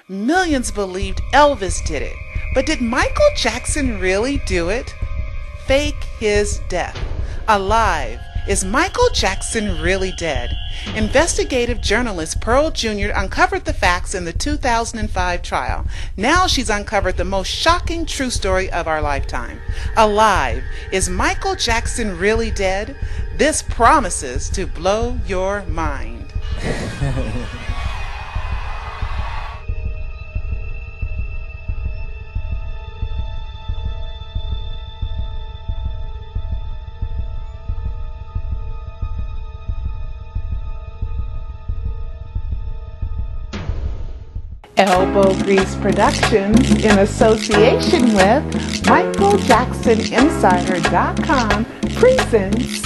Millions believed Elvis did it, but did Michael Jackson really do it? Fake his death. Alive. Is Michael Jackson really dead? Investigative journalist Pearl Jr. uncovered the facts in the 2005 trial. Now she's uncovered the most shocking true story of our lifetime. Alive. Is Michael Jackson really dead? This promises to blow your mind. Elbow Grease Productions, in association with MichaelJacksonInsider.com, presents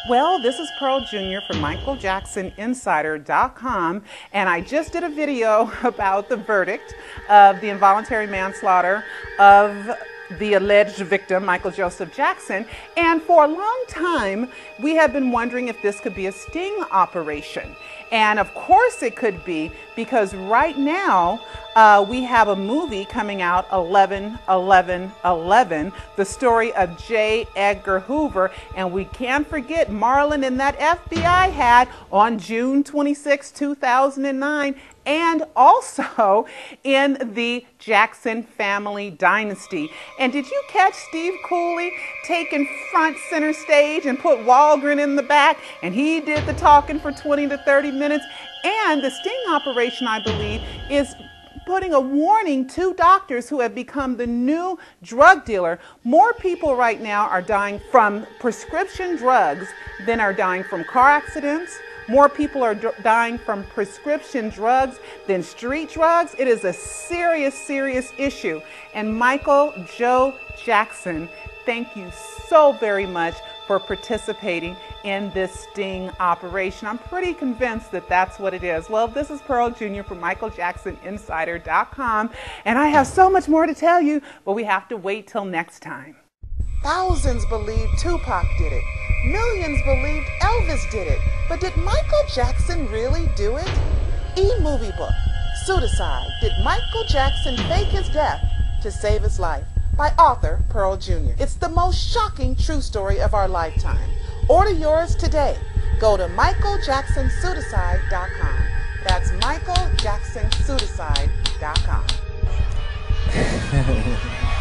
Well, this is Pearl Jr. from MichaelJacksonInsider.com, and I just did a video about the verdict of the involuntary manslaughter of the alleged victim, Michael Joseph Jackson. And for a long time, we have been wondering if this could be a sting operation. And of course it could be, because right now we have a movie coming out, 11-11-11, the story of J. Edgar Hoover. And we can't forget Marlon in that FBI hat on June 26, 2009. And also in the Jackson family dynasty. And did you catch Steve Cooley taking front center stage and put Walgren in the back? And he did the talking for 20 to 30 minutes. And the sting operation, I believe, is putting a warning to doctors who have become the new drug dealer. More people right now are dying from prescription drugs than are dying from car accidents. More people are dying from prescription drugs than street drugs. It is a serious, serious issue. And Michael Joe Jackson, thank you so very much for participating in this sting operation. I'm pretty convinced that that's what it is. Well, this is Pearl Jr. from MichaelJacksonInsider.com, and I have so much more to tell you, but we have to wait till next time. Thousands believed Tupac did it. Millions believed Elvis did it. But did Michael Jackson really do it? E-movie book, Pseudocide, Did Michael Jackson Fake His Death to Save His Life? By author Pearl Jr. It's the most shocking true story of our lifetime. Order yours today. Go to MichaelJacksonPseudocide.com. That's MichaelJacksonPseudocide.com.